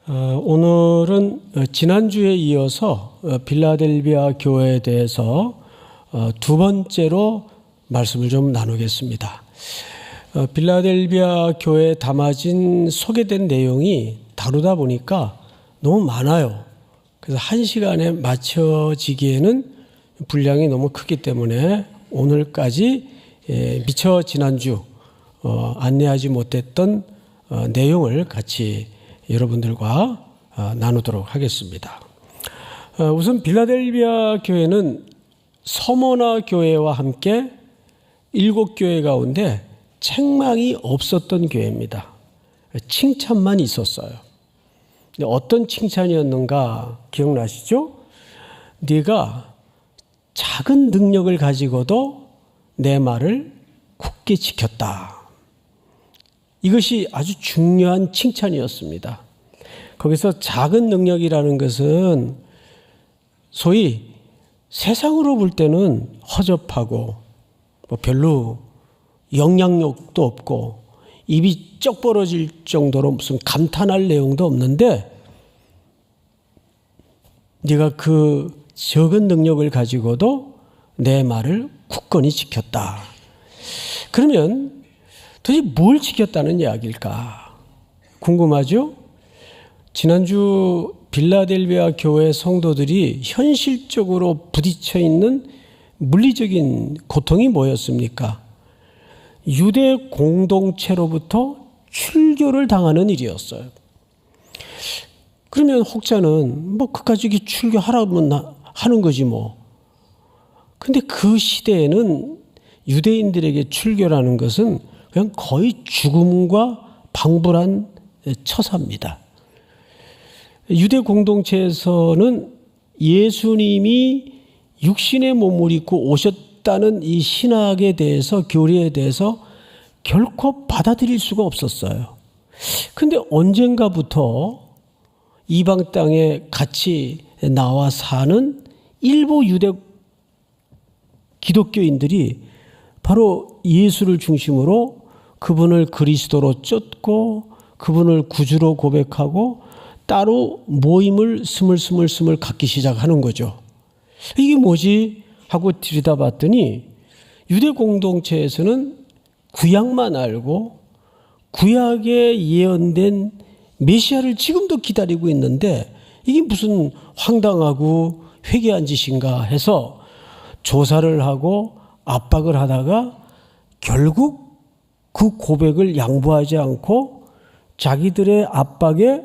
오늘은 지난주에 이어서 빌라델비아 교회에 대해서 두 번째로 말씀을 좀 나누겠습니다. 빌라델비아 교회에 담아진 소개된 내용이 다루다 보니까 너무 많아요. 그래서 한 시간에 맞춰지기에는 분량이 너무 크기 때문에 오늘까지 미처 지난주 안내하지 못했던 내용을 같이 여러분들과 나누도록 하겠습니다. 우선 빌라델비아 교회는 서머나 교회와 함께 7교회 가운데 책망이 없었던 교회입니다. 칭찬만 있었어요. 어떤 칭찬이었는가 기억나시죠? 네가 작은 능력을 가지고도 내 말을 굳게 지켰다. 이것이 아주 중요한 칭찬이었습니다. 거기서 작은 능력이라는 것은 소위 세상으로 볼 때는 허접하고 별로 영향력도 없고 입이 쩍 벌어질 정도로 무슨 감탄할 내용도 없는데 네가 그 적은 능력을 가지고도 내 말을 굳건히 지켰다. 그러면 도대체 뭘 지켰다는 이야기일까? 궁금하죠? 지난주 빌라델비아 교회 성도들이 현실적으로 부딪혀 있는 물리적인 고통이 뭐였습니까? 유대 공동체로부터 출교를 당하는 일이었어요. 그러면 혹자는 그까지 출교하라면 하는 거지 뭐. 근데 그 시대에는 유대인들에게 출교라는 것은 그냥 거의 죽음과 방불한 처사입니다. 유대 공동체에서는 예수님이 육신의 몸을 입고 오셨다는 이 신학에 대해서, 교리에 대해서 결코 받아들일 수가 없었어요. 근데 언젠가부터 이방 땅에 같이 나와 사는 일부 유대 기독교인들이 바로 예수를 중심으로 그분을 그리스도로 쫓고 그분을 구주로 고백하고 따로 모임을 스물스물 갖기 시작하는 거죠. 이게 뭐지? 하고 들여다봤더니 유대 공동체에서는 구약만 알고 구약에 예언된 메시아를 지금도 기다리고 있는데 이게 무슨 황당하고 회개한 짓인가 해서 조사를 하고 압박을 하다가 결국 그 고백을 양보하지 않고 자기들의 압박에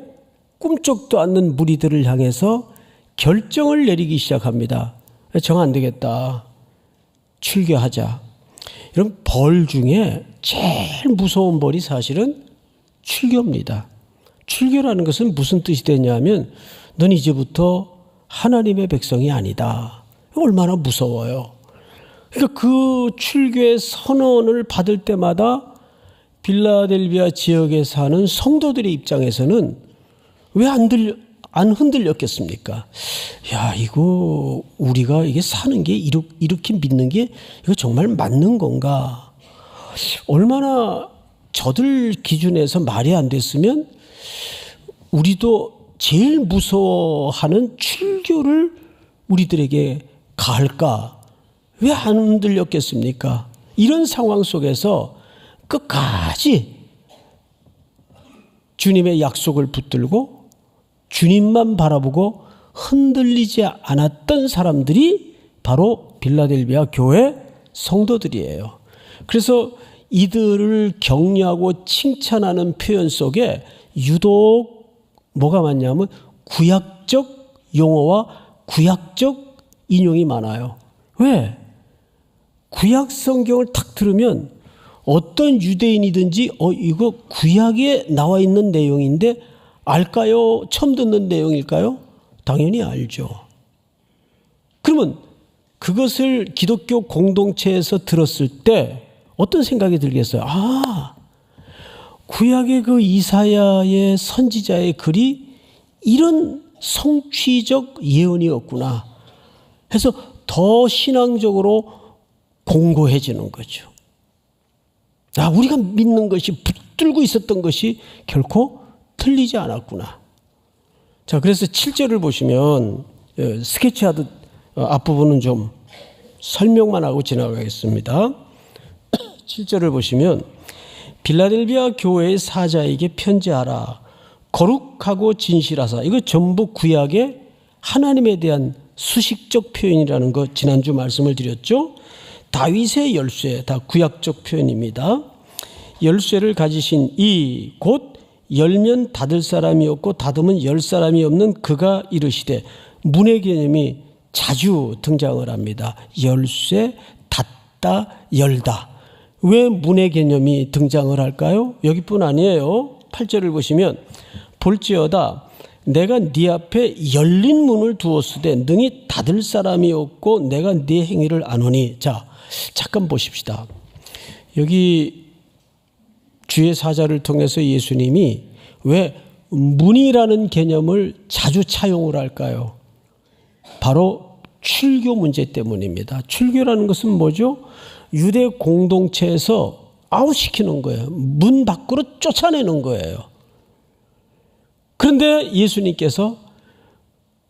꿈쩍도 않는 무리들을 향해서 결정을 내리기 시작합니다. 정 안 되겠다. 출교하자. 이런 벌 중에 제일 무서운 벌이 사실은 출교입니다. 출교라는 것은 무슨 뜻이 되냐면 넌 이제부터 하나님의 백성이 아니다. 얼마나 무서워요. 그러니까 그 출교의 선언을 받을 때마다 빌라델비아 지역에 사는 성도들의 입장에서는 왜 안 흔들렸겠습니까? 야, 이거 우리가 이게 사는 게 이렇게 믿는 게 이거 정말 맞는 건가? 얼마나 저들 기준에서 말이 안 됐으면 우리도 제일 무서워하는 출교를 우리들에게 가할까? 왜 안 흔들렸겠습니까? 이런 상황 속에서 끝까지 주님의 약속을 붙들고 주님만 바라보고 흔들리지 않았던 사람들이 바로 빌라델비아 교회 성도들이에요. 그래서 이들을 격려하고 칭찬하는 표현 속에 유독 뭐가 많냐면 구약적 용어와 구약적 인용이 많아요. 왜? 구약 성경을 탁 들으면 어떤 유대인이든지 이거 구약에 나와 있는 내용인데 알까요? 처음 듣는 내용일까요? 당연히 알죠. 그러면 그것을 기독교 공동체에서 들었을 때 어떤 생각이 들겠어요? 구약의 그 이사야의 선지자의 글이 이런 성취적 예언이었구나 해서 더 신앙적으로 공고해지는 거죠. 우리가 믿는 것이 붙들고 있었던 것이 결코 틀리지 않았구나. 자, 그래서 7절을 보시면 스케치하듯 앞부분은 좀 설명만 하고 지나가겠습니다. 7절을 보시면 빌라델비아 교회의 사자에게 편지하라. 거룩하고 진실하사. 이거 전부 구약의 하나님에 대한 수식적 표현이라는 거 지난주 말씀을 드렸죠. 다윗의 열쇠, 다 구약적 표현입니다. 열쇠를 가지신 이 곧 열면 닫을 사람이 없고 닫으면 열 사람이 없는 그가 이르시되, 문의 개념이 자주 등장을 합니다. 열쇠, 닫다, 열다. 왜 문의 개념이 등장을 할까요? 여기뿐 아니에요. 8절을 보시면 볼지어다 내가 네 앞에 열린 문을 두었으되 능히 닫을 사람이 없고 내가 네 행위를 아노니. 자, 잠깐 보십시다. 여기 주의 사자를 통해서 예수님이 왜 문이라는 개념을 자주 차용을 할까요? 바로 출교 문제 때문입니다. 출교라는 것은 뭐죠? 유대 공동체에서 아웃시키는 거예요. 문 밖으로 쫓아내는 거예요. 그런데 예수님께서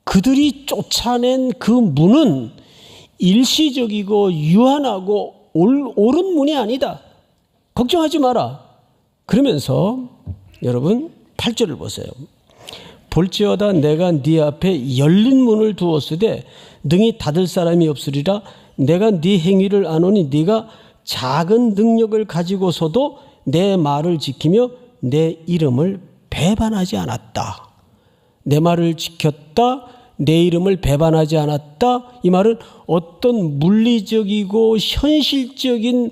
그들이 쫓아낸 그 문은 일시적이고 유한하고 옳은 문이 아니다. 걱정하지 마라. 그러면서 여러분 8절을 보세요. 볼지어다 내가 네 앞에 열린 문을 두었으되 능히 닫을 사람이 없으리라. 내가 네 행위를 아노니 네가 작은 능력을 가지고서도 내 말을 지키며 내 이름을 배반하지 않았다. 내 말을 지켰다. 내 이름을 배반하지 않았다. 이 말은 어떤 물리적이고 현실적인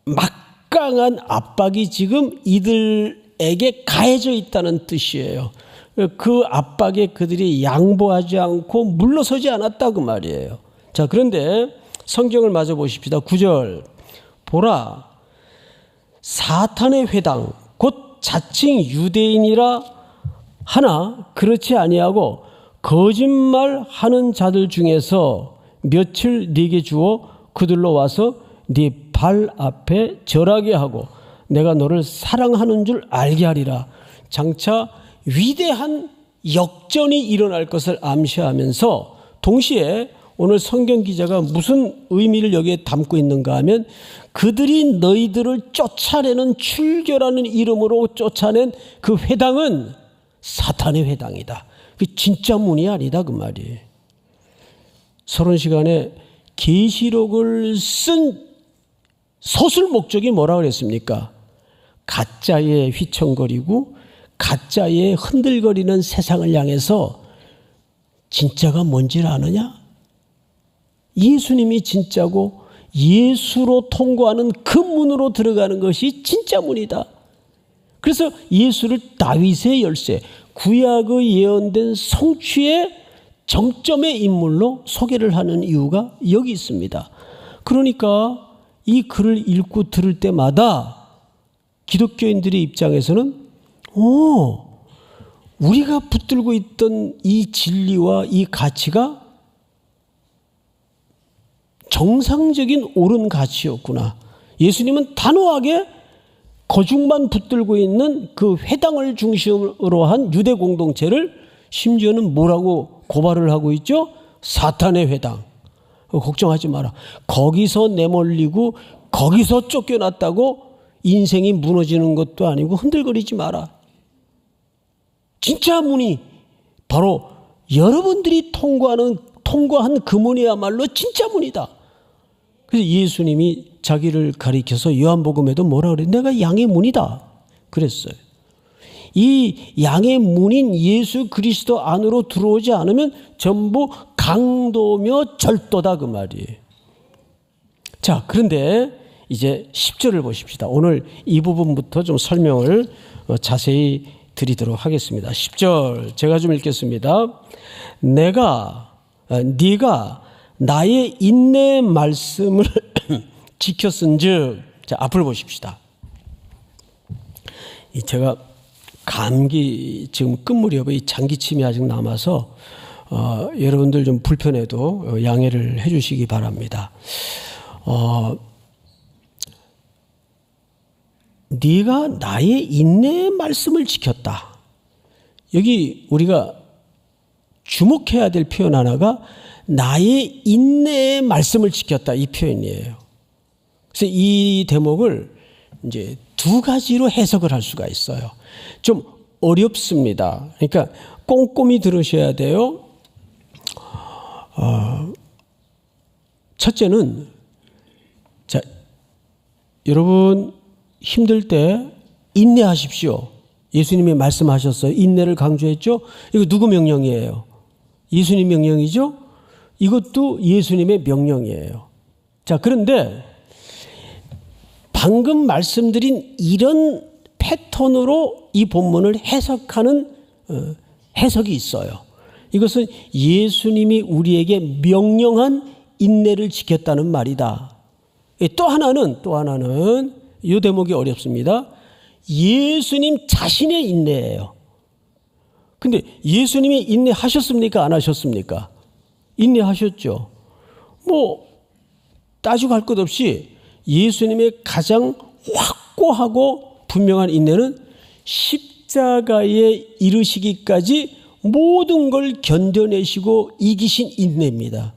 막강한 압박이 지금 이들에게 가해져 있다는 뜻이에요. 그 압박에 그들이 양보하지 않고 물러서지 않았다 그 말이에요. 자, 그런데 성경을 마저 보십시다. 9절 보라 사탄의 회당 곧 자칭 유대인이라 하나 그렇지 아니하고 거짓말하는 자들 중에서 며칠 네게 주어 그들로 와서 네 발 앞에 절하게 하고 내가 너를 사랑하는 줄 알게 하리라. 장차 위대한 역전이 일어날 것을 암시하면서 동시에 오늘 성경 기자가 무슨 의미를 여기에 담고 있는가 하면 그들이 너희들을 쫓아내는 출교라는 이름으로 쫓아낸 그 회당은 사탄의 회당이다. 그 진짜 문이 아니다 그 말이에요. 서론 시간에 계시록을 쓴 서술 목적이 뭐라 그랬습니까? 가짜에 휘청거리고 가짜에 흔들거리는 세상을 향해서 진짜가 뭔지를 아느냐? 예수님이 진짜고 예수로 통과하는 그 문으로 들어가는 것이 진짜 문이다. 그래서 예수를 다윗의 열쇠, 구약의 예언된 성취의 정점의 인물로 소개를 하는 이유가 여기 있습니다. 그러니까 이 글을 읽고 들을 때마다 기독교인들의 입장에서는 우리가 붙들고 있던 이 진리와 이 가치가 정상적인 옳은 가치였구나. 예수님은 단호하게 거중만 붙들고 있는 그 회당을 중심으로 한 유대 공동체를 심지어는 뭐라고 고발을 하고 있죠? 사탄의 회당. 걱정하지 마라. 거기서 내몰리고 거기서 쫓겨났다고 인생이 무너지는 것도 아니고 흔들거리지 마라. 진짜 문이 바로 여러분들이 통과한 그 문이야말로 진짜 문이다. 그래서 예수님이 자기를 가리켜서 요한복음에도 뭐라 그래요? 내가 양의 문이다 그랬어요. 이 양의 문인 예수 그리스도 안으로 들어오지 않으면 전부 강도며 절도다 그 말이에요. 자, 그런데 이제 10절을 보십시다. 오늘 이 부분부터 좀 설명을 자세히 드리도록 하겠습니다. 10절 제가 좀 읽겠습니다. 네가 나의 인내의 말씀을 지켰은즉. 자, 앞을 보십시다. 제가 감기 지금 끝무렵에 이 장기침이 아직 남아서 여러분들 좀 불편해도 양해를 해주시기 바랍니다. 네가 나의 인내의 말씀을 지켰다. 여기 우리가 주목해야 될 표현 하나가 나의 인내의 말씀을 지켰다, 이 표현이에요. 그래서 이 대목을 이제 두 가지로 해석을 할 수가 있어요. 좀 어렵습니다. 그러니까 꼼꼼히 들으셔야 돼요. 첫째는, 자, 여러분 힘들 때 인내하십시오. 예수님이 말씀하셨어요. 인내를 강조했죠. 이거 누구 명령이에요? 예수님 명령이죠. 이것도 예수님의 명령이에요. 자, 그런데 방금 말씀드린 이런 패턴으로 이 본문을 해석하는 해석이 있어요. 이것은 예수님이 우리에게 명령한 인내를 지켰다는 말이다. 또 하나는 이 대목이 어렵습니다. 예수님 자신의 인내예요. 근데 예수님이 인내하셨습니까? 안 하셨습니까? 인내하셨죠. 뭐 따지고 할 것 없이 예수님의 가장 확고하고 분명한 인내는 십자가에 이르시기까지 모든 걸 견뎌내시고 이기신 인내입니다.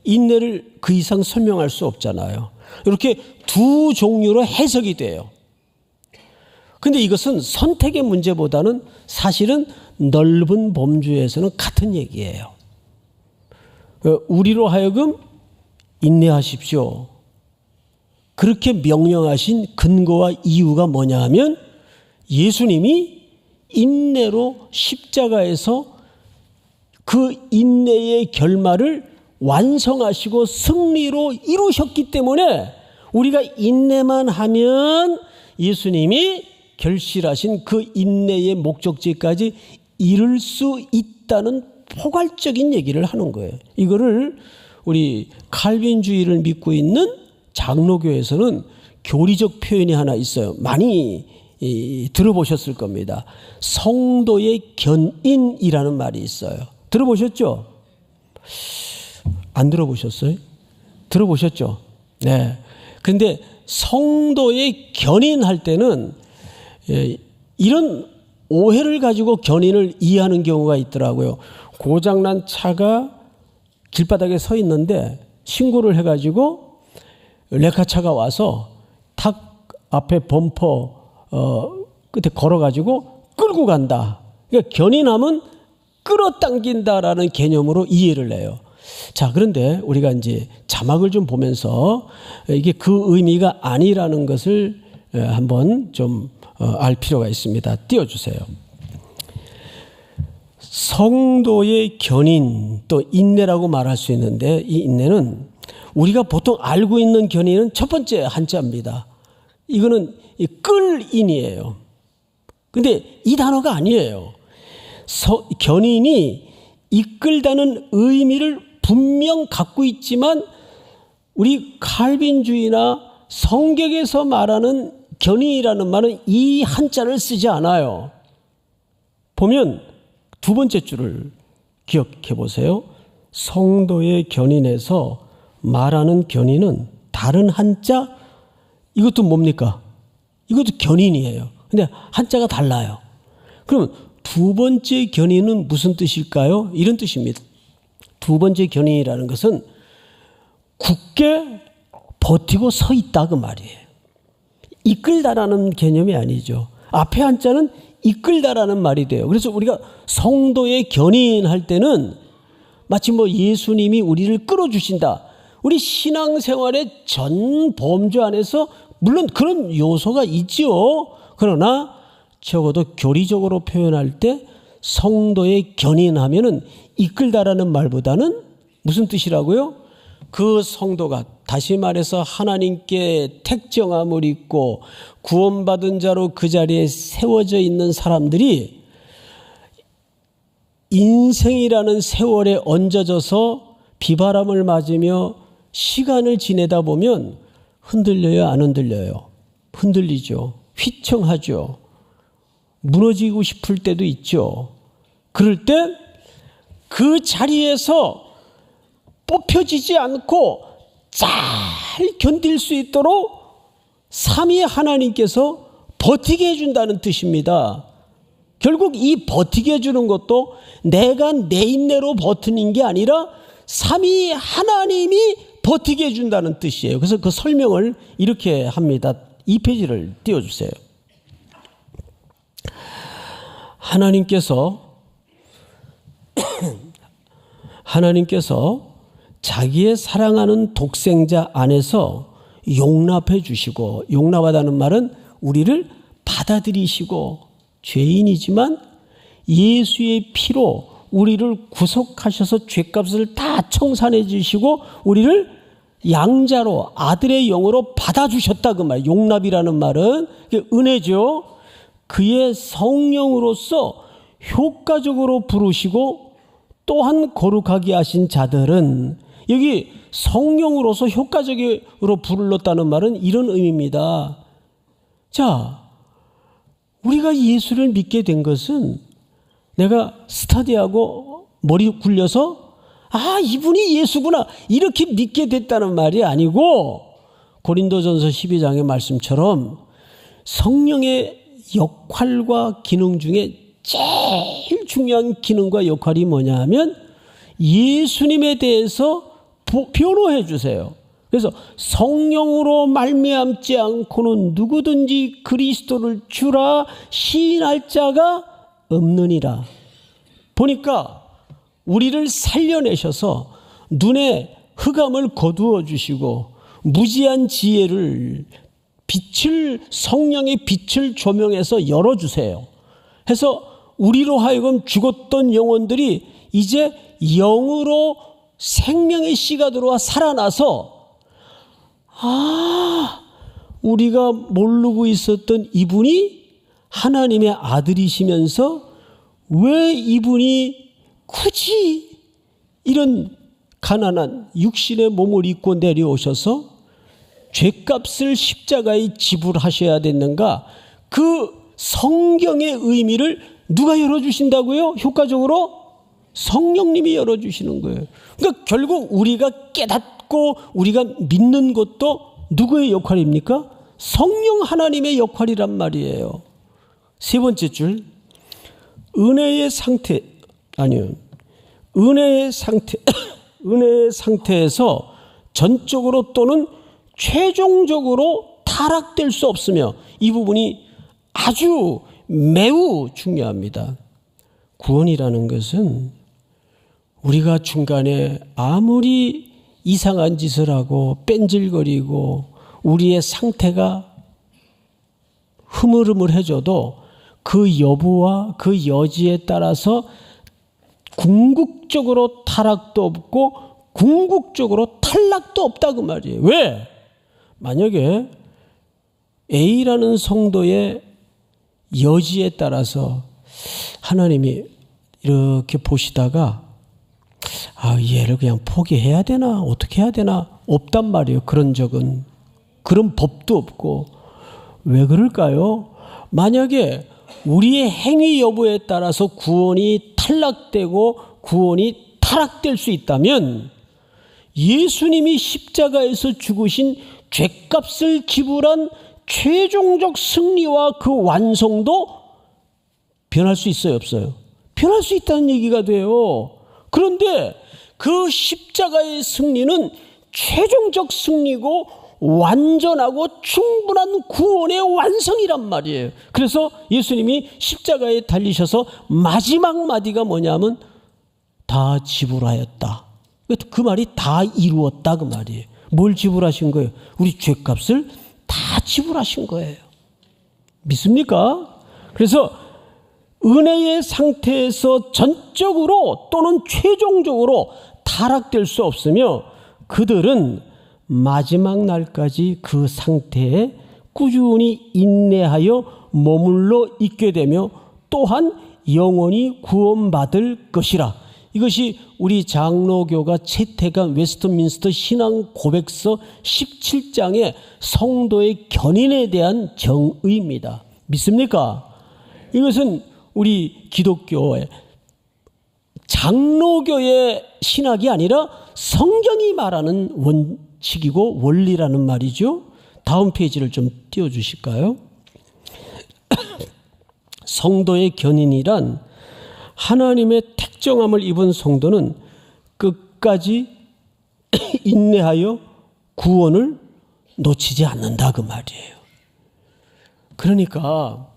인내를 그 이상 설명할 수 없잖아요. 이렇게 두 종류로 해석이 돼요. 근데 이것은 선택의 문제보다는 사실은 넓은 범주에서는 같은 얘기예요. 우리로 하여금 인내하십시오. 그렇게 명령하신 근거와 이유가 뭐냐 하면 예수님이 인내로 십자가에서 그 인내의 결말을 완성하시고 승리로 이루셨기 때문에 우리가 인내만 하면 예수님이 결실하신 그 인내의 목적지까지 이룰 수 있다는 포괄적인 얘기를 하는 거예요. 이거를 우리 칼빈주의를 믿고 있는 장로교에서는 교리적 표현이 하나 있어요. 많이 들어보셨을 겁니다. 성도의 견인이라는 말이 있어요. 들어보셨죠? 안 들어보셨어요? 들어보셨죠? 네. 그런데 성도의 견인할 때는 이런 오해를 가지고 견인을 이해하는 경우가 있더라고요. 고장난 차가 길바닥에 서 있는데 신고를 해가지고 레카차가 와서 탁 앞에 범퍼 끝에 걸어가지고 끌고 간다. 그러니까 견인하면 끌어당긴다라는 개념으로 이해를 해요. 자, 그런데 우리가 이제 자막을 좀 보면서 이게 그 의미가 아니라는 것을 한번 좀 알 필요가 있습니다. 띄워주세요. 성도의 견인, 또 인내라고 말할 수 있는데 이 인내는 우리가 보통 알고 있는 견인은 첫 번째 한자입니다. 이거는 끌인이에요. 근데 이 단어가 아니에요. 견인이 이끌다는 의미를 분명 갖고 있지만 우리 칼빈주의나 성경에서 말하는 견인이라는 말은 이 한자를 쓰지 않아요. 보면 두 번째 줄을 기억해 보세요. 성도의 견인에서 말하는 견인은 다른 한자, 이것도 뭡니까? 이것도 견인이에요. 근데 한자가 달라요. 그럼 두 번째 견인은 무슨 뜻일까요? 이런 뜻입니다. 두 번째 견인이라는 것은 굳게 버티고 서 있다 그 말이에요. 이끌다라는 개념이 아니죠. 앞에 한자는 이끌다라는 말이 돼요. 그래서 우리가 성도의 견인할 때는 마치 뭐 예수님이 우리를 끌어주신다. 우리 신앙생활의 전 범주 안에서 물론 그런 요소가 있지요. 그러나 적어도 교리적으로 표현할 때 성도의 견인하면은 이끌다라는 말보다는 무슨 뜻이라고요? 그 성도가 다시 말해서 하나님께 택정함을 입고 구원받은 자로 그 자리에 세워져 있는 사람들이 인생이라는 세월에 얹어져서 비바람을 맞으며 시간을 지내다 보면 흔들려요, 안 흔들려요? 흔들리죠. 휘청하죠. 무너지고 싶을 때도 있죠. 그럴 때 그 자리에서 뽑혀지지 않고 잘 견딜 수 있도록 삼위 하나님께서 버티게 해준다는 뜻입니다. 결국 이 버티게 해주는 것도 내가 내 인내로 버티는 게 아니라 삼위 하나님이 버티게 해준다는 뜻이에요. 그래서 그 설명을 이렇게 합니다. 2페이지를 띄워주세요. 하나님께서 자기의 사랑하는 독생자 안에서 용납해 주시고, 용납하다는 말은 우리를 받아들이시고, 죄인이지만 예수의 피로 우리를 구속하셔서 죄값을 다 청산해 주시고 우리를 양자로, 아들의 영으로 받아주셨다 그 말. 용납이라는 말은 은혜죠. 그의 성령으로서 효과적으로 부르시고 또한 거룩하게 하신 자들은, 여기 성령으로서 효과적으로 불렀다는 말은 이런 의미입니다. 자, 우리가 예수를 믿게 된 것은 내가 스터디하고 머리 굴려서 이분이 예수구나 이렇게 믿게 됐다는 말이 아니고, 고린도전서 12장의 말씀처럼 성령의 역할과 기능 중에 제일 중요한 기능과 역할이 뭐냐 하면 예수님에 대해서 변호해 주세요. 그래서 성령으로 말미암지 않고는 누구든지 그리스도를 주라 시인할 자가 없느니라. 보니까 우리를 살려내셔서 눈에 흑암을 거두어 주시고 무지한 지혜를, 성령의 빛을 조명해서 열어주세요. 해서 우리로 하여금 죽었던 영혼들이 이제 영으로 생명의 씨가 들어와 살아나서, 우리가 모르고 있었던 이분이 하나님의 아들이시면서 왜 이분이 굳이 이런 가난한 육신의 몸을 입고 내려오셔서 죄값을 십자가에 지불하셔야 됐는가? 그 성경의 의미를 누가 열어주신다고요? 효과적으로? 성령님이 열어주시는 거예요. 그러니까 결국 우리가 깨닫고 우리가 믿는 것도 누구의 역할입니까? 성령 하나님의 역할이란 말이에요. 세 번째 줄, 은혜의 상태에서 전적으로 또는 최종적으로 타락될 수 없으며, 이 부분이 아주 매우 중요합니다. 구원이라는 것은 우리가 중간에 아무리 이상한 짓을 하고 뺀질거리고 우리의 상태가 흐물흐물해져도 그 여부와 그 여지에 따라서 궁극적으로 타락도 없고 궁극적으로 탈락도 없다 그 말이에요. 왜? 만약에 A라는 성도의 여지에 따라서 하나님이 이렇게 보시다가 얘를 그냥 포기해야 되나 어떻게 해야 되나, 없단 말이에요. 그런 적은, 그런 법도 없고. 왜 그럴까요? 만약에 우리의 행위 여부에 따라서 구원이 탈락되고 구원이 타락될 수 있다면 예수님이 십자가에서 죽으신 죄값을 지불한 최종적 승리와 그 완성도 변할 수 있어요, 없어요? 변할 수 있다는 얘기가 돼요. 그런데 그 십자가의 승리는 최종적 승리고 완전하고 충분한 구원의 완성이란 말이에요. 그래서 예수님이 십자가에 달리셔서 마지막 마디가 뭐냐면 다 지불하였다. 그 말이 다 이루었다 그 말이에요. 뭘 지불하신 거예요? 우리 죄값을 다 지불하신 거예요. 믿습니까? 그래서 은혜의 상태에서 전적으로 또는 최종적으로 타락될 수 없으며, 그들은 마지막 날까지 그 상태에 꾸준히 인내하여 머물러 있게 되며 또한 영원히 구원받을 것이라. 이것이 우리 장로교가 채택한 웨스트민스터 신앙 고백서 17장의 성도의 견인에 대한 정의입니다. 믿습니까? 이것은 우리 기독교의 장로교의 신학이 아니라 성경이 말하는 원칙이고 원리라는 말이죠. 다음 페이지를 좀 띄워주실까요? 성도의 견인이란 하나님의 택정함을 입은 성도는 끝까지 인내하여 구원을 놓치지 않는다 그 말이에요. 그러니까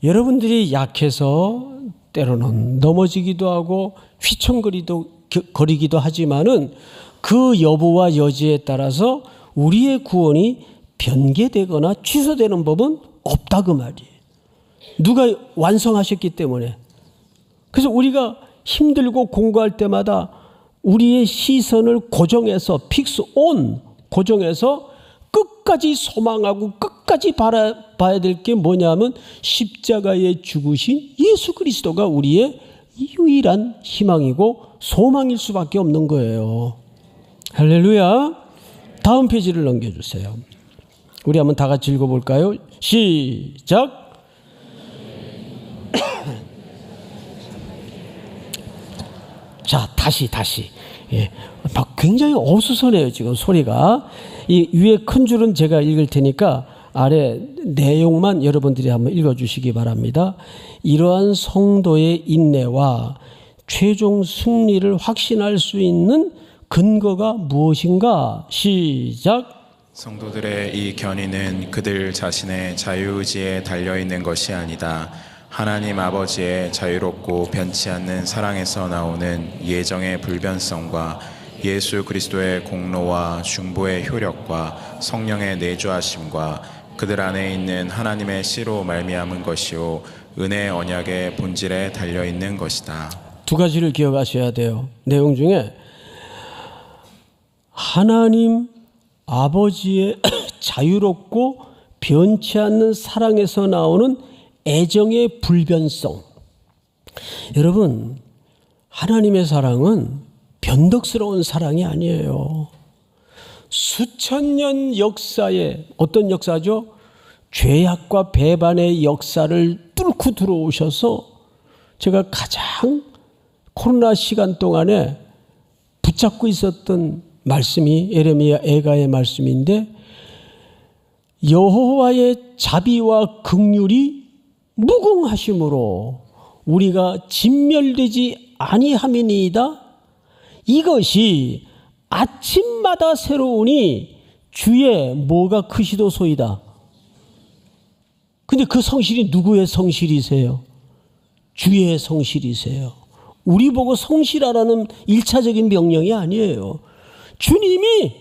여러분들이 약해서 때로는 넘어지기도 하고 휘청거리기도 하지만은 그 여부와 여지에 따라서 우리의 구원이 변개되거나 취소되는 법은 없다 그 말이에요. 누가 완성하셨기 때문에. 그래서 우리가 힘들고 공부할 때마다 우리의 시선을 고정해서 고정해서 끝까지 소망하고 끝까지 바라봐야 될 게 뭐냐면 십자가에 죽으신 예수 그리스도가 우리의 유일한 희망이고 소망일 수밖에 없는 거예요. 할렐루야. 다음 페이지를 넘겨주세요. 우리 한번 다 같이 읽어볼까요? 시작. 자, 다시. 예. 굉장히 어수선해요, 지금 소리가. 이 위에 큰 줄은 제가 읽을 테니까 아래 내용만 여러분들이 한번 읽어주시기 바랍니다. 이러한 성도의 인내와 최종 승리를 확신할 수 있는 근거가 무엇인가? 시작. 성도들의 이 견인은 그들 자신의 자유의지에 달려있는 것이 아니다. 하나님 아버지의 자유롭고 변치 않는 사랑에서 나오는 예정의 불변성과 예수 그리스도의 공로와 중보의 효력과 성령의 내주하심과 그들 안에 있는 하나님의 씨로 말미암은 것이요 은혜의 언약의 본질에 달려있는 것이다. 두 가지를 기억하셔야 돼요. 내용 중에 하나님 아버지의 자유롭고 변치 않는 사랑에서 나오는 애정의 불변성. 여러분, 하나님의 사랑은 변덕스러운 사랑이 아니에요. 수천 년 역사에 어떤 역사죠? 죄악과 배반의 역사를 뚫고 들어오셔서 제가 가장 코로나 시간 동안에 붙잡고 있었던 말씀이 예레미야 애가의 말씀인데 여호와의 자비와 긍휼이 무궁하심으로 우리가 진멸되지 아니함이니이다. 이것이 아침마다 새로우니 주의 뭐가 크시도소이다. 근데 그 성실이 누구의 성실이세요? 주의 성실이세요. 우리 보고 성실하라는 1차적인 명령이 아니에요. 주님이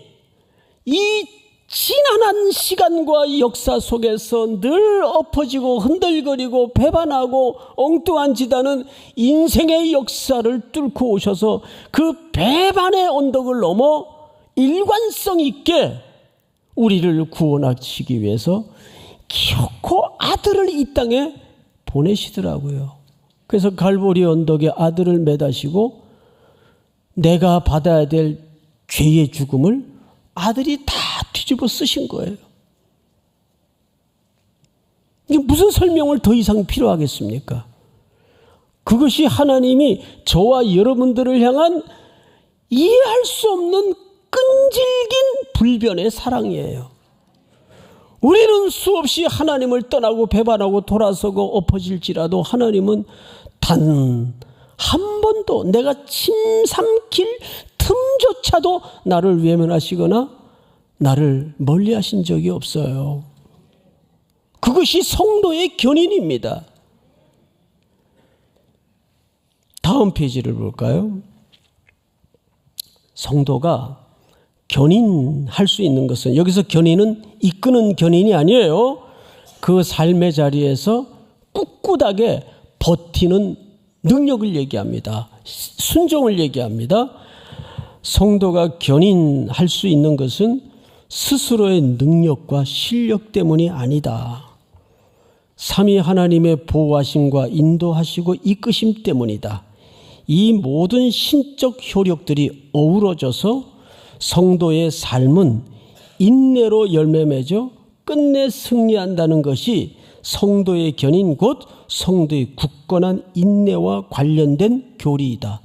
이 지난한 시간과 역사 속에서 늘 엎어지고 흔들거리고 배반하고 엉뚱한 짓 하는 인생의 역사를 뚫고 오셔서 그 배반의 언덕을 넘어 일관성 있게 우리를 구원하시기 위해서 기어코 아들을 이 땅에 보내시더라고요. 그래서 갈보리 언덕에 아들을 매다시고 내가 받아야 될 죄의 죽음을 아들이 다 뒤집어 쓰신 거예요. 이게 무슨 설명을 더 이상 필요하겠습니까? 그것이 하나님이 저와 여러분들을 향한 이해할 수 없는 끈질긴 불변의 사랑이에요. 우리는 수없이 하나님을 떠나고 배반하고 돌아서고 엎어질지라도 하나님은 단 한 번도 내가 침 삼킬 틈조차도 나를 외면하시거나 나를 멀리하신 적이 없어요. 그것이 성도의 견인입니다. 다음 페이지를 볼까요? 성도가 견인할 수 있는 것은, 여기서 견인은 이끄는 견인이 아니에요. 그 삶의 자리에서 꿋꿋하게 버티는 능력을 얘기합니다. 순종을 얘기합니다. 성도가 견인할 수 있는 것은 스스로의 능력과 실력 때문이 아니다. 삼위 하나님의 보호하심과 인도하시고 이끄심 때문이다. 이 모든 신적 효력들이 어우러져서 성도의 삶은 인내로 열매 맺어 끝내 승리한다는 것이 성도의 견인 곧 성도의 굳건한 인내와 관련된 교리이다.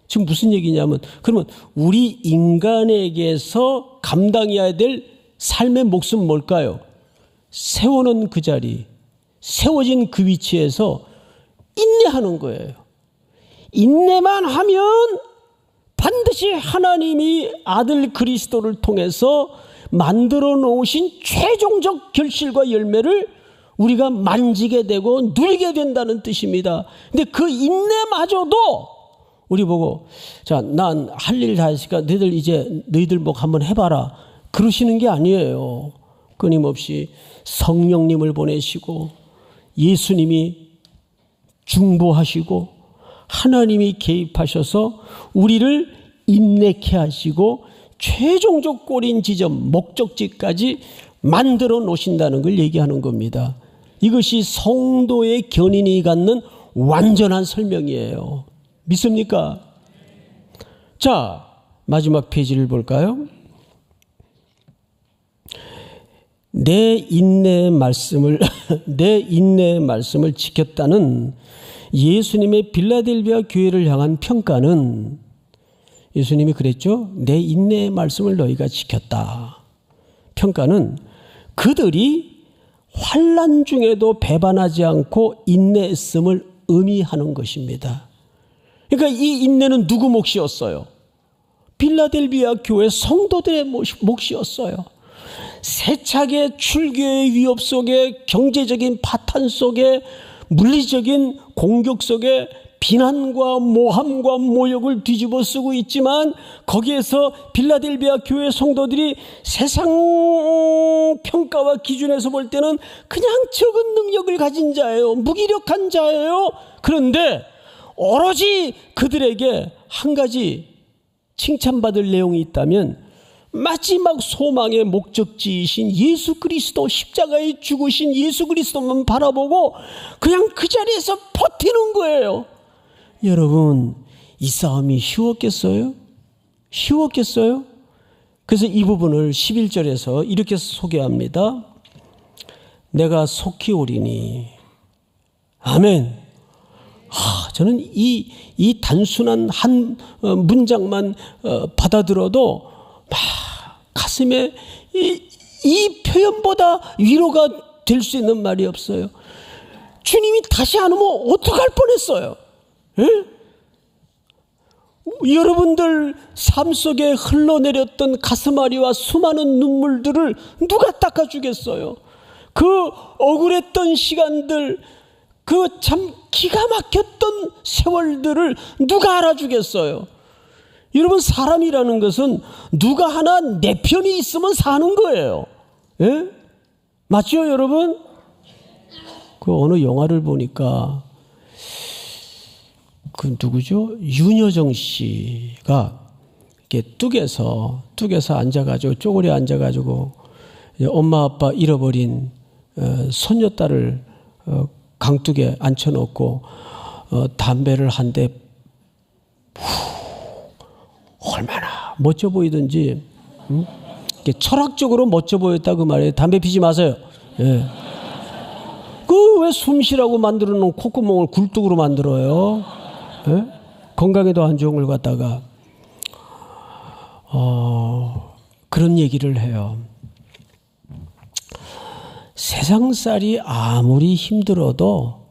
지금 무슨 얘기냐면, 그러면 우리 인간에게서 감당해야 될 삶의 몫은 뭘까요? 세워놓은 그 자리, 세워진 그 위치에서 인내하는 거예요. 인내만 하면 반드시 하나님이 아들 그리스도를 통해서 만들어 놓으신 최종적 결실과 열매를 우리가 만지게 되고 누리게 된다는 뜻입니다. 근데 그 인내마저도 우리 보고, 자, 난 할 일 다 했으니까 너희들 뭐 한번 해봐라, 그러시는 게 아니에요. 끊임없이 성령님을 보내시고 예수님이 중보하시고 하나님이 개입하셔서 우리를 인내케 하시고 최종적 꼬린 지점, 목적지까지 만들어 놓으신다는 걸 얘기하는 겁니다. 이것이 성도의 견인이 갖는 완전한 설명이에요. 믿습니까? 자, 마지막 페이지를 볼까요? 내 인내의 말씀을 지켰다는 예수님의 빌라델비아 교회를 향한 평가는, 예수님이 그랬죠. 내 인내의 말씀을 너희가 지켰다. 평가는 그들이 환난 중에도 배반하지 않고 인내했음을 의미하는 것입니다. 그러니까 이 인내는 누구 몫이었어요? 빌라델비아 교회 성도들의 몫이었어요. 세차게 출교의 위협 속에, 경제적인 파탄 속에, 물리적인 공격 속에 비난과 모함과 모욕을 뒤집어 쓰고 있지만, 거기에서 빌라델비아 교회 성도들이 세상 평가와 기준에서 볼 때는 그냥 적은 능력을 가진 자예요. 무기력한 자예요. 그런데 오로지 그들에게 한 가지 칭찬받을 내용이 있다면, 마지막 소망의 목적지이신 예수 그리스도, 십자가에 죽으신 예수 그리스도만 바라보고 그냥 그 자리에서 버티는 거예요. 여러분, 이 싸움이 쉬웠겠어요? 쉬웠겠어요? 그래서 이 부분을 11절에서 이렇게 소개합니다. 내가 속히 오리니. 아멘. 저는 이 단순한 한 문장만 받아들어도 막 가슴에 이 표현보다 위로가 될 수 있는 말이 없어요. 주님이 다시 안 오면 어떡할 뻔했어요. 에? 여러분들 삶 속에 흘러내렸던 가슴앓이와 수많은 눈물들을 누가 닦아주겠어요? 그 억울했던 시간들, 그 참 기가 막혔던 세월들을 누가 알아주겠어요? 여러분, 사람이라는 것은 누가 하나 내 편이 있으면 사는 거예요. 예? 맞죠, 여러분? 그 어느 영화를 보니까 그 누구죠? 윤여정 씨가 이렇게 뚝에서 앉아가지고, 쪼그려 앉아가지고 엄마 아빠 잃어버린 손녀딸을 강둑에 앉혀놓고 담배를 한 대, 얼마나 멋져 보이든지, 응? 철학적으로 멋져 보였다 그 말이에요. 담배 피지 마세요. 예. 그 왜 숨쉬라고 만들어 놓은 콧구멍을 굴뚝으로 만들어요? 예? 건강에도 안 좋은 걸 갖다가 그런 얘기를 해요. 세상살이 아무리 힘들어도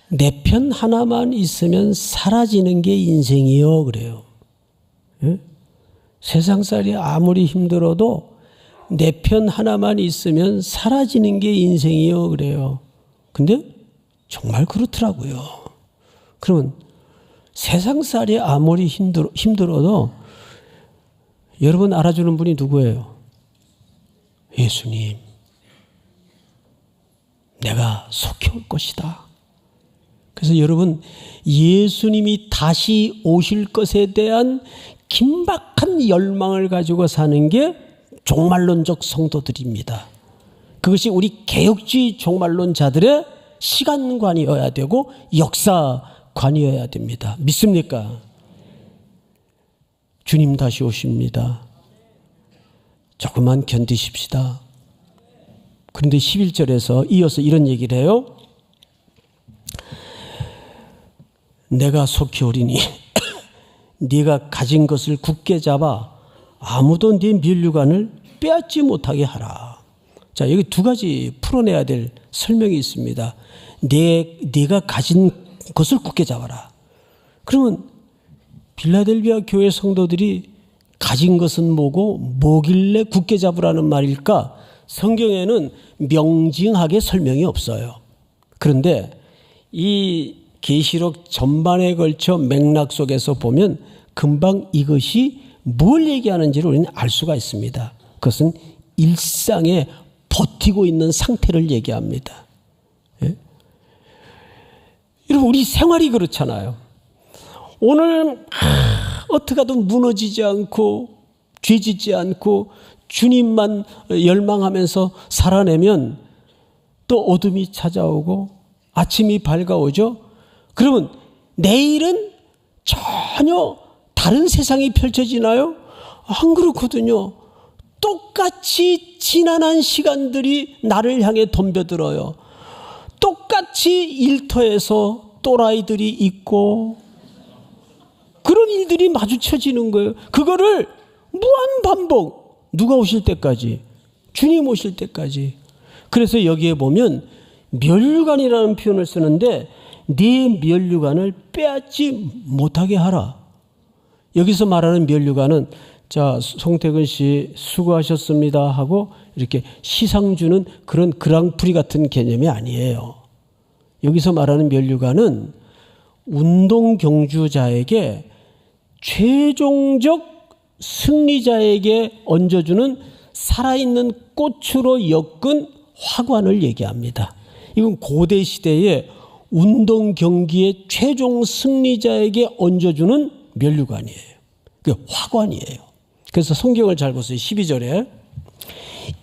내 편 하나만 있으면 사라지는 게 인생이요, 그래요. 예? 세상살이 아무리 힘들어도 내 편 하나만 있으면 사라지는 게 인생이요, 그래요. 근데 정말 그렇더라고요. 그러면 세상살이 아무리 힘들어도 여러분 알아주는 분이 누구예요? 예수님. 내가 속히 올 것이다. 그래서 여러분, 예수님이 다시 오실 것에 대한 긴박한 열망을 가지고 사는 게 종말론적 성도들입니다. 그것이 우리 개혁주의 종말론자들의 시간관이어야 되고 역사관이어야 됩니다. 믿습니까? 주님 다시 오십니다. 조금만 견디십시다. 그런데 11절에서 이어서 이런 얘기를 해요. 내가 속히 오리니 네가 가진 것을 굳게 잡아 아무도 네 면류관을 빼앗지 못하게 하라. 자, 여기 두 가지 풀어내야 될 설명이 있습니다. 내가 가진 것을 굳게 잡아라. 그러면 빌라델비아 교회 성도들이 가진 것은 뭐고 뭐길래 굳게 잡으라는 말일까? 성경에는 명징하게 설명이 없어요. 그런데 이 계시록 전반에 걸쳐 맥락 속에서 보면 금방 이것이 뭘 얘기하는지를 우리는 알 수가 있습니다. 그것은 일상에 버티고 있는 상태를 얘기합니다. 예? 여러분, 우리 생활이 그렇잖아요. 오늘 어떻게 하든 무너지지 않고 죄짓지 않고 주님만 열망하면서 살아내면 또 어둠이 찾아오고 아침이 밝아오죠. 그러면 내일은 전혀 다른 세상이 펼쳐지나요? 안 그렇거든요. 똑같이 지난한 시간들이 나를 향해 덤벼들어요. 똑같이 일터에서 또라이들이 있고 그런 일들이 마주쳐지는 거예요. 그거를 무한반복. 누가 오실 때까지? 주님 오실 때까지. 그래서 여기에 보면 면류관이라는 표현을 쓰는데 네 면류관을 빼앗지 못하게 하라. 여기서 말하는 면류관은 자, 송태근 씨 수고하셨습니다 하고 이렇게 시상 주는 그런 그랑프리 같은 개념이 아니에요. 여기서 말하는 면류관은 운동 경주자에게 최종적 승리자에게 얹어주는 살아있는 꽃으로 엮은 화관을 얘기합니다. 이건 고대 시대의 운동 경기의 최종 승리자에게 얹어주는 면류관이에요. 그 화관이에요. 그래서 성경을 잘 보세요. 12절에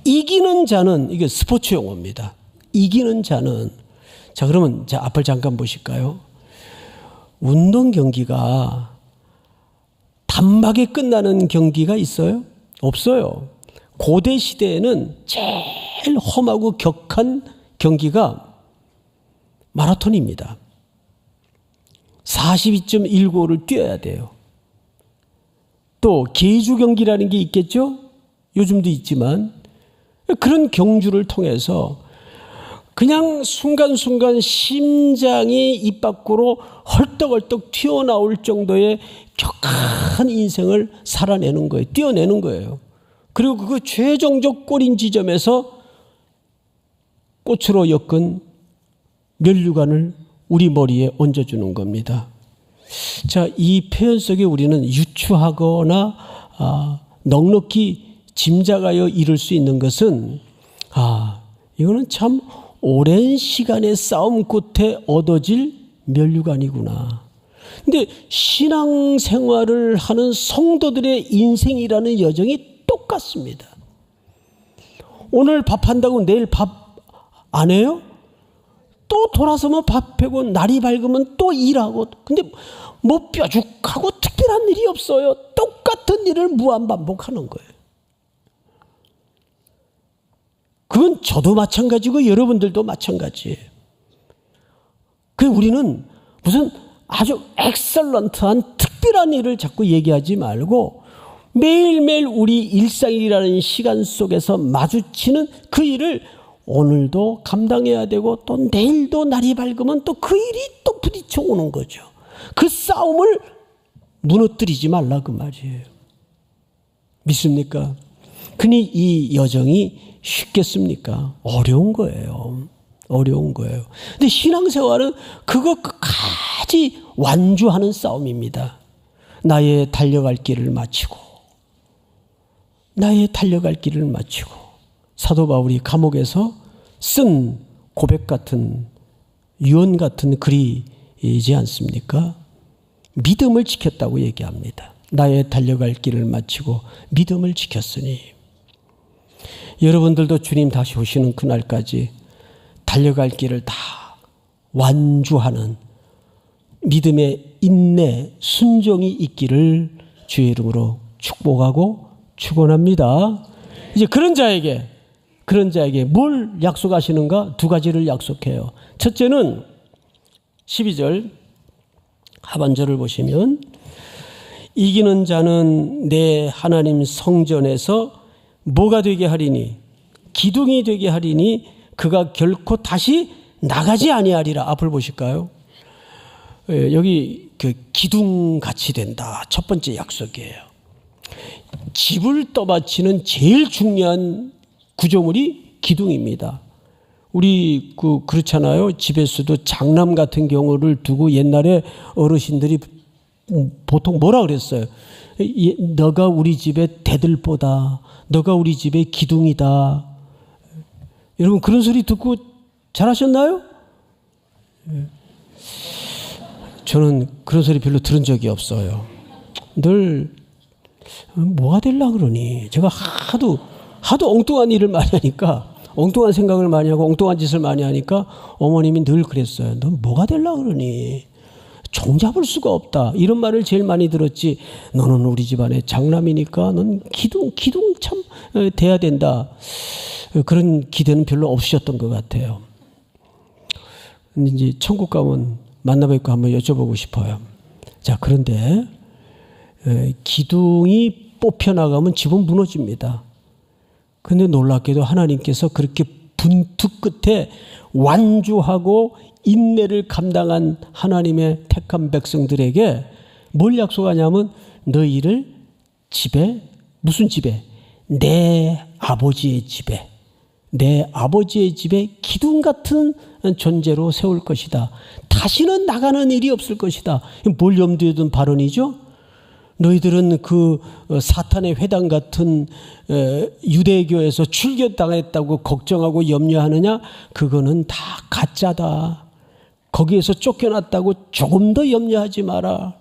이기는 자는, 이게 스포츠 용어입니다. 이기는 자는, 자 그러면 자 앞을 잠깐 보실까요? 운동 경기가 단박에 끝나는 경기가 있어요? 없어요. 고대 시대에는 제일 험하고 격한 경기가 마라톤입니다. 42.195를 뛰어야 돼요. 또 계주 경기라는 게 있겠죠? 요즘도 있지만 그런 경주를 통해서 그냥 순간순간 심장이 입 밖으로 헐떡헐떡 튀어나올 정도의 격한 인생을 살아내는 거예요. 뛰어내는 거예요. 그리고 그 최종적 골인 지점에서 꽃으로 엮은 면류관을 우리 머리에 얹어주는 겁니다. 자, 이 표현 속에 우리는 유추하거나 넉넉히 짐작하여 이룰 수 있는 것은 이거는 참 오랜 시간의 싸움 끝에 얻어질 면류관이구나. 근데 신앙생활을 하는 성도들의 인생이라는 여정이 똑같습니다. 오늘 밥한다고 내일 밥 안 해요? 또 돌아서면 밥 해고 날이 밝으면 또 일하고. 근데 뭐 뾰족하고 특별한 일이 없어요. 똑같은 일을 무한반복하는 거예요. 그건 저도 마찬가지고 여러분들도 마찬가지예요. 그래서 우리는 무슨 아주 엑셀런트한 특별한 일을 자꾸 얘기하지 말고 매일매일 우리 일상이라는 시간 속에서 마주치는 그 일을 오늘도 감당해야 되고 또 내일도 날이 밝으면 또 그 일이 또 부딪혀 오는 거죠. 그 싸움을 무너뜨리지 말라 그 말이에요. 믿습니까? 그니 이 여정이 쉽겠습니까? 어려운 거예요. 어려운 거예요. 근데 신앙생활은 그거 끝까지 완주하는 싸움입니다. 나의 달려갈 길을 마치고 사도 바울이 감옥에서 쓴 고백 같은 유언 같은 글이지 않습니까? 믿음을 지켰다고 얘기합니다. 나의 달려갈 길을 마치고 믿음을 지켰으니 여러분들도 주님 다시 오시는 그날까지 달려갈 길을 다 완주하는 믿음의 인내, 순종이 있기를 주의 이름으로 축복하고 축원합니다. 이제 그런 자에게 뭘 약속하시는가? 두 가지를 약속해요. 첫째는 12절 하반절을 보시면 이기는 자는 내 하나님 성전에서 뭐가 되게 하리니? 기둥이 되게 하리니 그가 결코 다시 나가지 아니하리라. 앞을 보실까요? 여기 그 기둥같이 된다. 첫 번째 약속이에요. 집을 떠받치는 제일 중요한 구조물이 기둥입니다. 우리 그렇잖아요. 집에서도 장남 같은 경우를 두고 옛날에 어르신들이 보통 뭐라 그랬어요? 너가 우리 집의 대들보다, 너가 우리 집의 기둥이다. 여러분 그런 소리 듣고 잘하셨나요? 저는 그런 소리 별로 들은 적이 없어요. 늘 뭐가 되려고 그러니? 제가 하도 엉뚱한 일을 많이 하니까, 엉뚱한 생각을 많이 하고 엉뚱한 짓을 많이 하니까 어머님이 늘 그랬어요. 넌 뭐가 되려고 그러니? 종잡을 수가 없다. 이런 말을 제일 많이 들었지. 너는 우리 집안의 장남이니까 넌 기둥 참 돼야 된다. 그런 기대는 별로 없으셨던 것 같아요. 근데 이제 천국 가면 만나뵙고 한번 여쭤보고 싶어요. 자, 그런데 기둥이 뽑혀나가면 집은 무너집니다. 근데 놀랍게도 하나님께서 그렇게 분투 끝에 완주하고 인내를 감당한 하나님의 택한 백성들에게 뭘 약속하냐면 너희를 집에, 무슨 집에? 내 아버지의 집에, 내 아버지의 집에 기둥 같은 존재로 세울 것이다. 다시는 나가는 일이 없을 것이다. 뭘 염두에 둔 발언이죠? 너희들은 그 사탄의 회당 같은 유대교에서 출교당했다고 걱정하고 염려하느냐? 그거는 다 가짜다. 거기에서 쫓겨났다고 조금 더 염려하지 마라.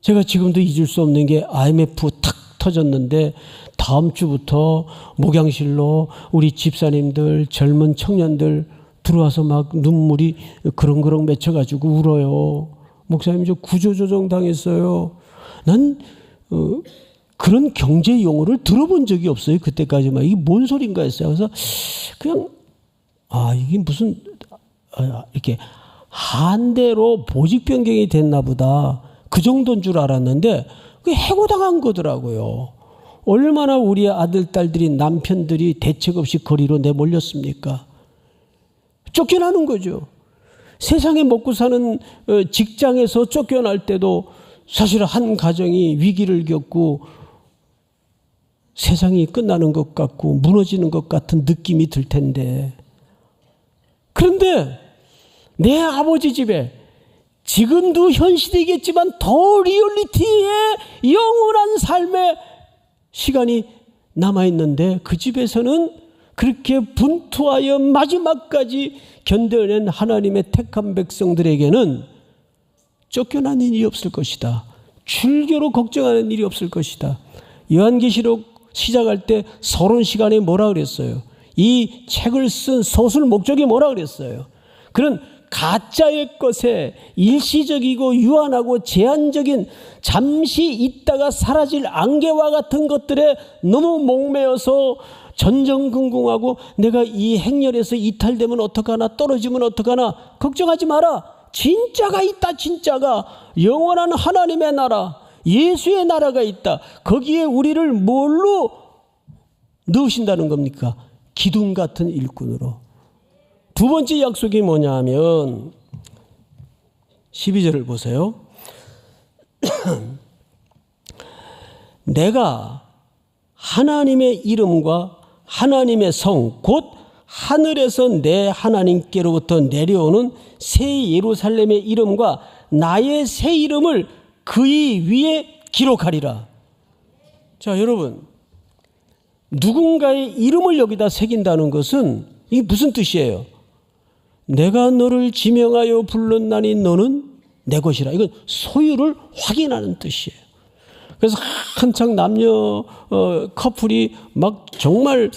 제가 지금도 잊을 수 없는 게 IMF 탁 터졌는데 다음 주부터 목양실로 우리 집사님들, 젊은 청년들 들어와서 막 눈물이 그렁그렁 맺혀가지고 울어요. 목사님 저 구조조정 당했어요. 난 그런 경제 용어를 들어본 적이 없어요. 그때까지만. 이게 뭔 소린가 했어요. 그래서 그냥 이게 무슨 이렇게 한대로 보직 변경이 됐나 보다. 그 정도인 줄 알았는데 그게 해고당한 거더라고요. 얼마나 우리 아들, 딸들이, 남편들이 대책 없이 거리로 내몰렸습니까? 쫓겨나는 거죠. 세상에 먹고 사는 직장에서 쫓겨날 때도 사실 한 가정이 위기를 겪고 세상이 끝나는 것 같고 무너지는 것 같은 느낌이 들 텐데, 그런데 내 아버지 집에 지금도 현실이겠지만 더 리얼리티의 영원한 삶의 시간이 남아있는데 그 집에서는 그렇게 분투하여 마지막까지 견뎌낸 하나님의 택한 백성들에게는 쫓겨나는 일이 없을 것이다. 출교로 걱정하는 일이 없을 것이다. 요한계시록 시작할 때 서론 시간에 뭐라 그랬어요? 이 책을 쓴 서술 목적이 뭐라 그랬어요? 그런 가짜의 것에 일시적이고 유한하고 제한적인 잠시 있다가 사라질 안개와 같은 것들에 너무 목매어서 전전긍긍하고 내가 이 행렬에서 이탈되면 어떡하나, 떨어지면 어떡하나 걱정하지 마라. 진짜가 있다. 진짜가 영원한 하나님의 나라, 예수의 나라가 있다. 거기에 우리를 뭘로 넣으신다는 겁니까? 기둥 같은 일꾼으로. 두 번째 약속이 뭐냐 하면 12절을 보세요. 내가 하나님의 이름과 하나님의 성 곧 하늘에서 내 하나님께로부터 내려오는 새 예루살렘의 이름과 나의 새 이름을 그의 위에 기록하리라. 자, 여러분, 누군가의 이름을 여기다 새긴다는 것은 이게 무슨 뜻이에요? 내가 너를 지명하여 불렀나니 너는 내 것이라. 이건 소유를 확인하는 뜻이에요. 그래서 한창 남녀 커플이 막 정말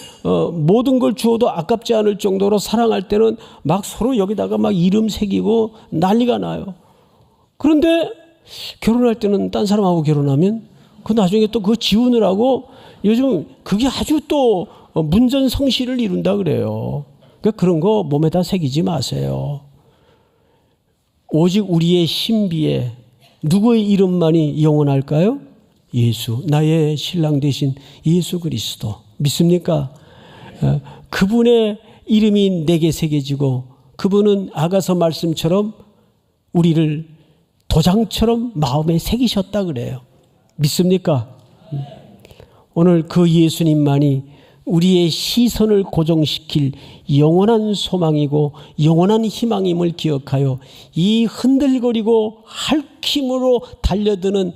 모든 걸 주어도 아깝지 않을 정도로 사랑할 때는 막 서로 여기다가 막 이름 새기고 난리가 나요. 그런데 결혼할 때는 딴 사람하고 결혼하면 그 나중에 또 그거 지우느라고 요즘 그게 아주 또 문전성시를 이룬다 그래요. 그러니까 그런 거 몸에다 새기지 마세요. 오직 우리의 신비에 누구의 이름만이 영원할까요? 예수, 나의 신랑 되신 예수 그리스도. 믿습니까? 그분의 이름이 내게 새겨지고 그분은 아가서 말씀처럼 우리를 도장처럼 마음에 새기셨다 그래요. 믿습니까? 오늘 그 예수님만이 우리의 시선을 고정시킬 영원한 소망이고 영원한 희망임을 기억하여 이 흔들거리고 핥힘으로 달려드는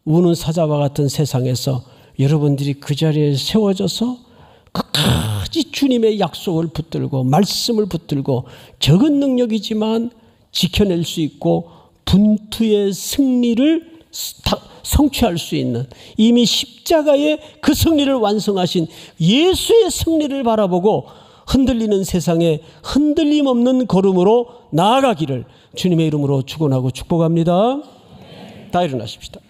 우는 사자와 같은 세상에서 여러분들이 그 자리에 세워져서 끝까지 주님의 약속을 붙들고 말씀을 붙들고 적은 능력이지만 지켜낼 수 있고 분투의 승리를 성취할 수 있는 이미 십자가의 그 승리를 완성하신 예수의 승리를 바라보고 흔들리는 세상에 흔들림 없는 걸음으로 나아가기를 주님의 이름으로 축원하고 축복합니다. 다 일어나십시다.